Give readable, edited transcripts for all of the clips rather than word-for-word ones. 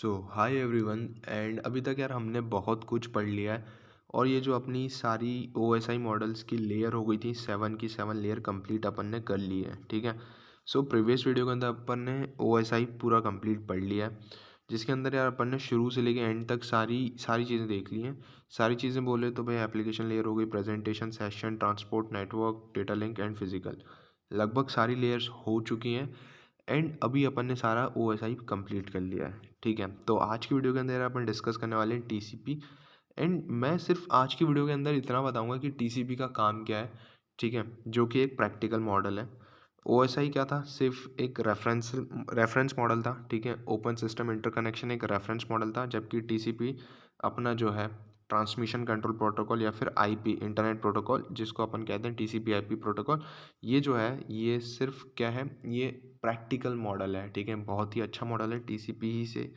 So hi everyone. And अभी तक यार हमने बहुत कुछ पढ़ लिया है। और ये जो अपनी सारी ओ एस आई मॉडल्स की लेयर हो गई थी, 7 लेयर कंप्लीट अपन ने कर ली है। ठीक है। सो प्रीवियस वीडियो के अंदर अपन ने ओ एस आई पूरा कंप्लीट पढ़ लिया है, जिसके अंदर यार अपन ने शुरू से लेके एंड तक सारी सारी चीज़ें देख ली हैं। सारी चीज़ें बोले तो भाई एप्लीकेशन लेयर हो गई, presentation, session, transport, network, data link and physical. लगभग सारी लेयर्स हो चुकी हैं। एंड अभी अपन ने सारा ओ एस आई कंप्लीट कर लिया है। ठीक है। तो आज की वीडियो के अंदर अपन डिस्कस करने वाले हैं टी सी पी। एंड मैं सिर्फ आज की वीडियो के अंदर इतना बताऊंगा कि टी सी पी का काम क्या है। ठीक है। जो कि एक प्रैक्टिकल मॉडल है। ओ एस आई क्या था? सिर्फ एक रेफरेंस मॉडल था। ठीक है। ओपन सिस्टम इंटरकनेक्शन एक रेफरेंस मॉडल था, जबकि टी सी पी अपना जो है ट्रांसमिशन कंट्रोल प्रोटोकॉल या फिर आई पी इंटरनेट प्रोटोकॉल, जिसको अपन कहते हैं T C P I P protocol, ये जो है ये सिर्फ क्या है, ये प्रैक्टिकल मॉडल है। ठीक है। बहुत ही अच्छा मॉडल है। टीसीपी ही से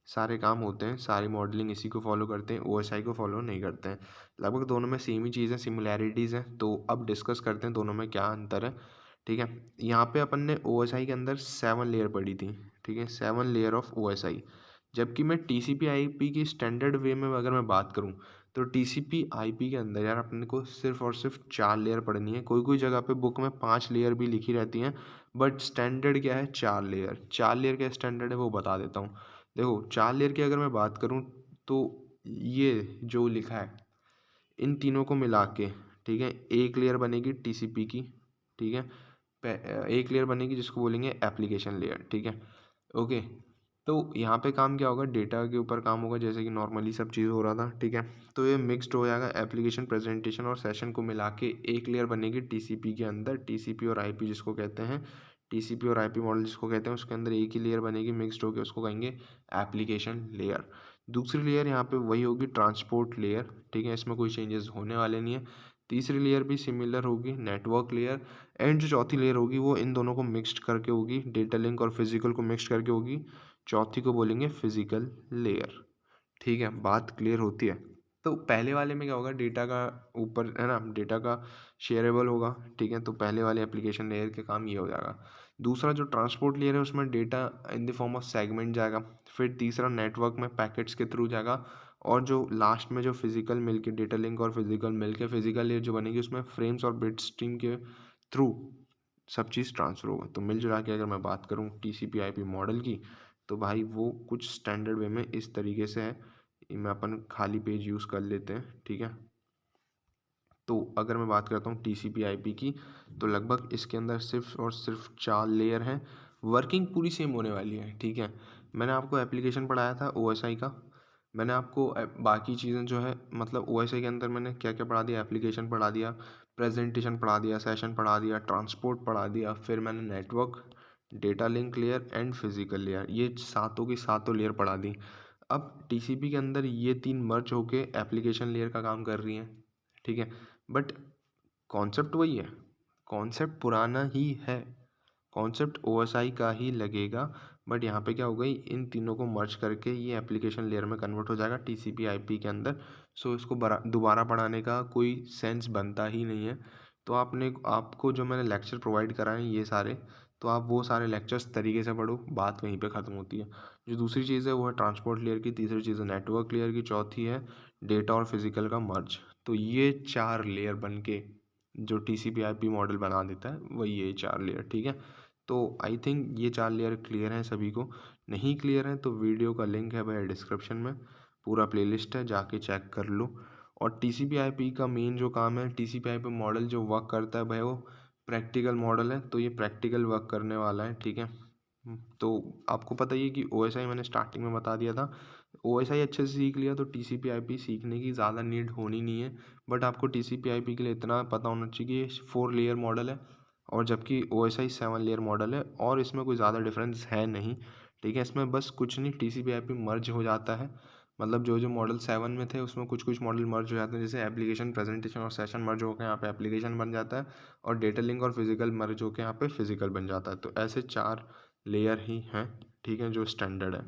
सारे काम होते हैं, सारी मॉडलिंग इसी को फॉलो करते हैं, ओएसआई को फॉलो नहीं करते हैं। लगभग दोनों में सेम ही चीज़ है, सिमिलैरिटीज़ हैं। तो अब डिस्कस करते हैं दोनों में क्या अंतर है। ठीक है। यहाँ पे अपन ने ओएसआई के अंदर 7 लेयर पढ़ी थी। ठीक है। 7 लेयर ऑफ ओएसआई। जबकि मैं टीसीपी आईपी की स्टैंडर्ड वे में अगर मैं बात करूँ, तो टीसीपी आईपी के अंदर यार अपने को सिर्फ और सिर्फ 4 लेयर पढ़नी है। कोई कोई जगह पे बुक में 5 लेयर भी लिखी रहती हैं, बट स्टैंडर्ड क्या है? 4 लेयर। 4 लेयर क्या स्टैंडर्ड है वो बता देता हूँ। देखो, 4 लेयर की अगर मैं बात करूँ, तो ये जो लिखा है इन तीनों को मिला के, ठीक है, एक लेयर बनेगी टीसीपी की। ठीक है। एक लेयर बनेगी जिसको बोलेंगे एप्लीकेशन लेयर। ठीक है। ओके। तो यहाँ पे काम क्या होगा? डेटा के ऊपर काम होगा, जैसे कि नॉर्मली सब चीज़ हो रहा था। ठीक है। तो ये मिक्सड हो जाएगा, एप्लीकेशन, प्रेजेंटेशन और सेशन को मिला के एक लेयर बनेगी टीसीपी के अंदर। टीसीपी और आईपी जिसको कहते हैं, टीसीपी और आईपी मॉडल जिसको कहते हैं, उसके अंदर एक ही लेयर बनेगी मिक्सड होकर, उसको कहेंगे एप्लीकेशन लेयर। दूसरी लेयर यहाँ पे वही होगी, ट्रांसपोर्ट लेयर। ठीक है। इसमें कोई चेंजेस होने वाले नहीं है। तीसरी लेयर भी सिमिलर होगी, नेटवर्क लेयर। एंड जो चौथी लेयर होगी वो इन दोनों को मिक्सड करके होगी, डेटा लिंक और फिजिकल को मिक्सड करके होगी। चौथी को बोलेंगे फिजिकल लेयर। ठीक है। बात क्लियर होती है? तो पहले वाले में क्या होगा? डेटा का ऊपर है ना, डेटा का शेयरेबल होगा। ठीक है। तो पहले वाले एप्लीकेशन लेयर के काम ये हो जाएगा। दूसरा जो ट्रांसपोर्ट लेयर है उसमें data in the form of segment जाएगा। फिर तीसरा नेटवर्क में पैकेट्स के थ्रू जाएगा। और जो लास्ट में जो फिजिकल मिलके, डेटा लिंक और फिजिकल मिलके फिजिकल लेयर जो बनेगी, उसमें फ्रेम्स और बिट स्ट्रीम के थ्रू सब चीज़ ट्रांसफ़र होगा। तो मिल जुला के अगर मैं बात करूँ टीसीपी आईपी मॉडल की, तो भाई वो कुछ स्टैंडर्ड वे में इस तरीके से है। मैं अपन खाली पेज यूज़ कर लेते हैं। ठीक है। तो अगर मैं बात करता हूँ टीसीपी आईपी की, तो लगभग इसके अंदर सिर्फ और सिर्फ 4 लेयर हैं। वर्किंग पूरी सेम होने वाली है। ठीक है। मैंने आपको एप्लीकेशन पढ़ाया था ओएसआई का। मैंने आपको बाकी चीज़ें जो है, मतलब ओएसआई के अंदर मैंने क्या क्या पढ़ा दिया? एप्लीकेशन पढ़ा दिया, प्रेजेंटेशन पढ़ा दिया, सेशन पढ़ा दिया, ट्रांसपोर्ट पढ़ा दिया, फिर मैंने network, data link layer and physical layer, ये सातों की सातों लेयर पढ़ा दी। अब टीसीपी के अंदर ये 3 मर्ज होके एप्लीकेशन लेयर का काम कर रही हैं। ठीक है। बट कॉन्सेप्ट वही है, कॉन्सेप्ट पुराना ही है, कॉन्सेप्ट ओएसआई का ही लगेगा। बट यहाँ पे क्या हो गई, इन तीनों को मर्ज करके ये एप्लीकेशन लेयर में कन्वर्ट हो जाएगा टीसीपी आईपी के अंदर। सो इसको दोबारा पढ़ाने का कोई सेंस बनता ही नहीं है। तो आपको जो मैंने लेक्चर प्रोवाइड कराए हैं ये सारे, तो आप वो सारे लेक्चर्स तरीके से पढ़ो, बात वहीं पे ख़त्म होती है। जो दूसरी चीज़ है वो है ट्रांसपोर्ट लेयर की, तीसरी चीज़ है नेटवर्क लेयर की, चौथी है डेटा और फिजिकल का मर्ज। तो ये 4 लेयर बन के जो टीसीपी आईपी मॉडल बना देता है वही ये 4 लेयर। ठीक है। तो आई थिंक ये 4 लेयर क्लियर हैं सभी को। नहीं क्लियर हैं तो वीडियो का लिंक है भाई डिस्क्रिप्शन में, पूरा प्लेलिस्ट है, जाके चेक कर लो। और टीसीपी आईपी का मेन जो काम है, टीसीपी आईपी मॉडल जो वर्क करता है भाई, वो प्रैक्टिकल मॉडल है, तो ये प्रैक्टिकल वर्क करने वाला है। ठीक है। तो आपको पता ही है कि ओएसआई मैंने स्टार्टिंग में बता दिया था। ओएसआई अच्छे से सीख लिया तो टीसीपी आईपी सीखने की ज़्यादा नीड होनी नहीं है। बट आपको टीसीपी आईपी के लिए इतना पता होना चाहिए कि ये 4 लेयर मॉडल है, और जबकि ओएसआई 7 लेयर मॉडल है, और इसमें कोई ज़्यादा डिफरेंस है नहीं। ठीक है। इसमें बस कुछ नहीं, टीसीपी आईपी मर्ज हो जाता है। मतलब जो जो मॉडल 7 में थे उसमें कुछ कुछ मॉडल मर्ज हो जाते हैं, जैसे एप्लीकेशन, प्रेजेंटेशन और सेशन मर्ज होकर यहाँ पे एप्लीकेशन बन जाता है, और डेटा लिंक और फिजिकल मर्ज होकर यहाँ पे फिजिकल बन जाता है। तो ऐसे 4 लेयर ही हैं। ठीक है। जो स्टैंडर्ड है।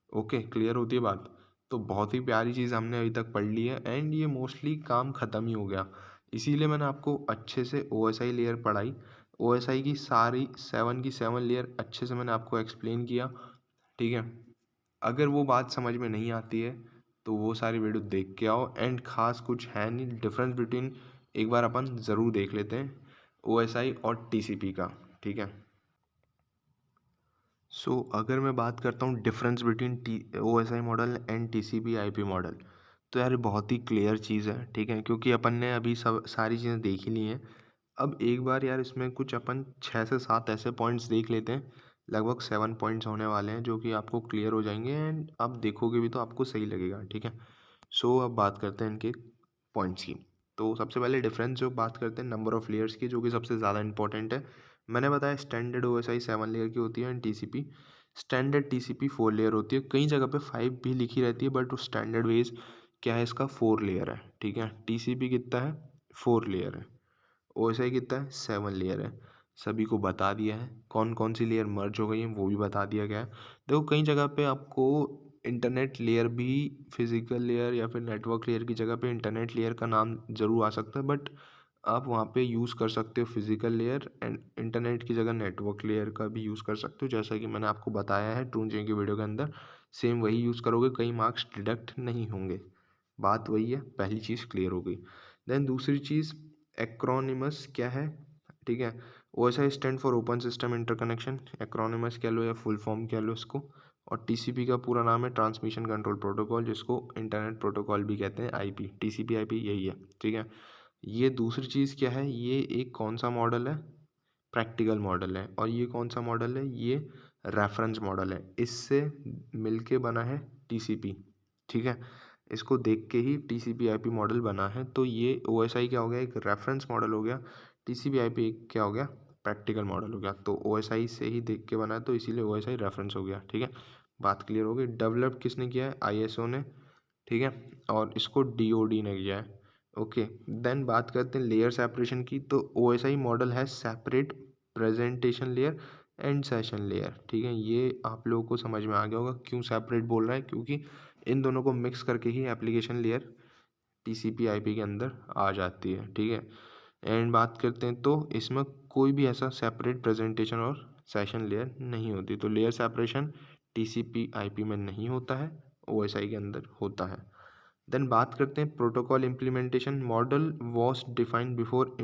ओके, क्लियर होती है बात? तो बहुत ही प्यारी चीज़ हमने अभी तक पढ़ ली है, एंड ये मोस्टली काम ख़त्म ही हो गया। इसीलिए मैंने आपको अच्छे से ओएसआई लेयर पढ़ाई। ओएसआई की सारी 7 की 7 लेयर अच्छे से मैंने आपको एक्सप्लेन किया। ठीक है। अगर वो बात समझ में नहीं आती है तो वो सारी वीडियो देख के आओ। एंड ख़ास कुछ है नहीं डिफरेंस बिटवीन, एक बार अपन ज़रूर देख लेते हैं OSI और TCP का, ठीक है। सो अगर मैं बात करता हूँ difference between OSI model and TCP IP model, तो यार बहुत ही क्लियर चीज़ है, ठीक है, क्योंकि अपन ने अभी सब सारी चीज़ें देख ही ली हैं। अब एक बार यार इसमें कुछ अपन 6 से 7 ऐसे पॉइंट्स देख लेते हैं, लगभग 7 पॉइंट्स होने वाले हैं जो कि आपको क्लियर हो जाएंगे एंड आप देखोगे भी तो आपको सही लगेगा, ठीक है। सो अब बात करते हैं इनके पॉइंट्स की। तो सबसे पहले डिफरेंस जो बात करते हैं नंबर ऑफ़ लेयर्स की, जो कि सबसे ज़्यादा इंपॉर्टेंट है। मैंने बताया स्टैंडर्ड OSI 7 लेयर की होती है and TCP standard TCP 4 layer होती है। कई जगह पे 5 भी लिखी रहती है बट वो स्टैंडर्ड वेज क्या है इसका 4 लेयर है, ठीक है। TCP कितना है 4 लेयर है। OSI कितना है 7 लेयर है। सभी को बता दिया है कौन कौन सी लेयर मर्ज हो गई है, वो भी बता दिया गया है। देखो कई जगह पे आपको इंटरनेट लेयर भी फिजिकल लेयर या फिर नेटवर्क लेयर की जगह पे इंटरनेट लेयर का नाम ज़रूर आ सकता है, बट आप वहाँ पे यूज़ कर सकते हो फिजिकल लेयर एंड इंटरनेट की जगह नेटवर्क लेयर का भी यूज़ कर सकते हो, जैसा कि मैंने आपको बताया है ट्यूनजे की वीडियो के अंदर। सेम वही यूज़ करोगे, कई मार्क्स डिडक्ट नहीं होंगे। बात वही है, पहली चीज़ क्लियर हो गई। देन दूसरी चीज़ एक्रोनिमस क्या है, ठीक है। OSI stand for open system interconnection, acronyms कह लो या फुल फॉर्म कह लो इसको। और TCP का पूरा नाम है ट्रांसमिशन कंट्रोल प्रोटोकॉल, जिसको इंटरनेट प्रोटोकॉल भी कहते हैं, IP TCP IP यही है, ठीक है। ये दूसरी चीज़ क्या है, ये एक कौन सा मॉडल है, प्रैक्टिकल मॉडल है। और ये कौन सा मॉडल है, ये रेफरेंस मॉडल है, इससे मिलके बना है TCP, ठीक है। इसको देख के ही TCP IP मॉडल बना है। तो ये OSI क्या हो गया, एक रेफरेंस मॉडल हो गया। TCP IP एक क्या हो गया, प्रैक्टिकल मॉडल हो गया। तो OSI से ही देख के बना है तो इसीलिए OSI रेफरेंस हो गया, ठीक है। बात क्लियर हो गई। डेवलप किसने किया है, ISO ने, ठीक है। और इसको DOD ने किया है, ओके। देन बात करते हैं लेयर सेपरेशन की। तो OSI मॉडल है separate presentation layer and session layer, ठीक है। ये आप लोगों को समझ में आ गया होगा क्यों सेपरेट बोल रहा है, क्योंकि इन दोनों को मिक्स करके ही एप्लीकेशन लेयर TCP IP के अंदर आ जाती है, ठीक है। एंड बात करते हैं तो इसमें कोई भी ऐसा सेपरेट प्रेजेंटेशन और सेशन लेयर नहीं होती। तो लेयर सेपरेशन TCP IP में नहीं होता है, OSI के अंदर होता है। देन बात करते हैं protocol implementation. Model was defined before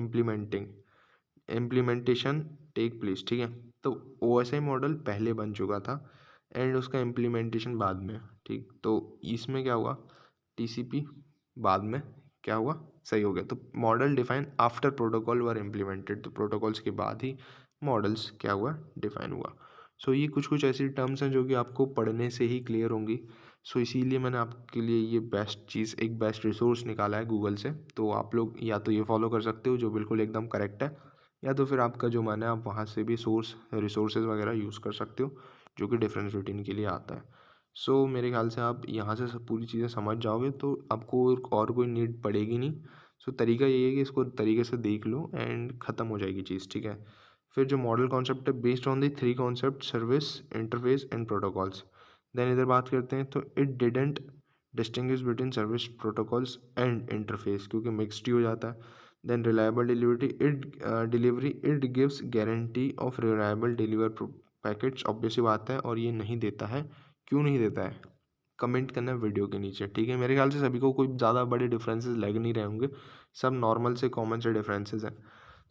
implementation take place, ठीक है। तो OSI मॉडल पहले बन चुका था एंड उसका इम्प्लीमेंटेशन बाद में, ठीक। तो इसमें क्या हुआ, TCP बाद में क्या हुआ, सही हो गया। तो मॉडल डिफाइन आफ्टर प्रोटोकॉल वर इम्प्लीमेंटेड, तो प्रोटोकॉल्स के बाद ही मॉडल्स क्या हुआ, डिफाइन हुआ। सो ये कुछ कुछ ऐसी टर्म्स हैं जो कि आपको पढ़ने से ही क्लियर होंगी। सो इसीलिए मैंने आपके लिए ये बेस्ट चीज़, एक बेस्ट रिसोर्स निकाला है गूगल से। तो आप लोग या तो ये फॉलो कर सकते हो जो बिल्कुल एकदम करेक्ट है, या तो फिर आपका जो मन है आप वहाँ से भी रिसोर्सेज वगैरह यूज़ कर सकते हो, जो कि डिफरेंस रूटीन के लिए आता है। सो मेरे ख्याल से आप यहाँ से सब पूरी चीज़ें समझ जाओगे तो आपको और कोई नीड पड़ेगी नहीं। सो तरीका यही है कि इसको तरीके से देख लो एंड ख़त्म हो जाएगी चीज़, ठीक है। फिर जो मॉडल कॉन्सेप्ट है based on the 3 concept service interface and protocols. Then इधर बात करते हैं तो it didn't distinguish between service protocols and interface, क्योंकि मिक्सड ही हो जाता है। Then reliable delivery it gives guarantee of reliable deliver packets, obvious सी बात है, और ये नहीं देता है। क्यों नहीं देता है, कमेंट करना है वीडियो के नीचे, ठीक है। मेरे ख्याल से सभी को कोई ज़्यादा बड़े डिफरेंसेस लग नहीं रहे होंगे, सब नॉर्मल से कॉमन से डिफरेंसेस हैं।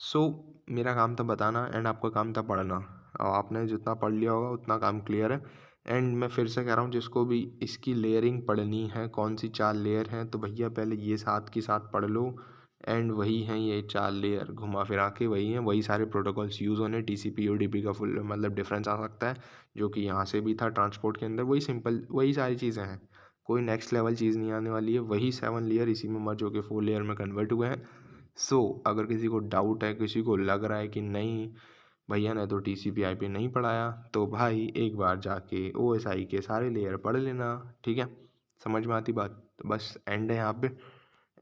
सो मेरा काम था बताना एंड आपका काम था पढ़ना, और आपने जितना पढ़ लिया होगा उतना काम क्लियर है। एंड मैं फिर से कह रहा हूँ जिसको भी इसकी लेयरिंग पढ़नी है, कौन सी 4 लेयर हैं, तो भैया पहले ये साथ के साथ पढ़ लो। एंड वही हैं ये 4 लेयर, घुमा फिरा के वही हैं, वही सारे प्रोटोकॉल्स यूज़ होने। TCP UDP का फुल मतलब डिफरेंस आ सकता है, जो कि यहाँ से भी था ट्रांसपोर्ट के अंदर, वही सिंपल वही सारी चीज़ें हैं, कोई नेक्स्ट लेवल चीज़ नहीं आने वाली है। वही 7 लेयर इसी में मर्ज होकर 4 लेयर में कन्वर्ट हुए हैं। सो अगर किसी को डाउट है, किसी को लग रहा है कि नहीं भैया ने तो TCP IP नहीं पढ़ाया, तो भाई एक बार जाके OSI के सारे लेयर पढ़ लेना, ठीक है। समझ में आती बात, तो बस एंड है यहाँ पे।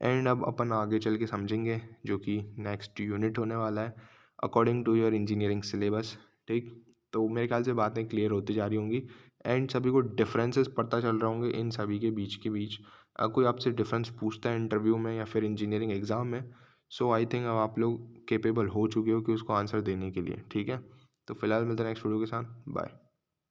एंड अब अपन आगे चल के समझेंगे जो कि नेक्स्ट यूनिट होने वाला है according to your engineering syllabus, ठीक। तो मेरे ख्याल से बातें क्लियर होती जा रही होंगी एंड सभी को डिफरेंसेस पता चल रहे होंगे इन सभी के बीच। अगर कोई आपसे डिफरेंस पूछता है इंटरव्यू में या फिर इंजीनियरिंग एग्ज़ाम में, सो आई थिंक अब आप लोग केपेबल हो चुके हो कि उसको आंसर देने के लिए, ठीक है। तो फिलहाल मिलते हैं नेक्स्ट वीडियो के साथ, बाय।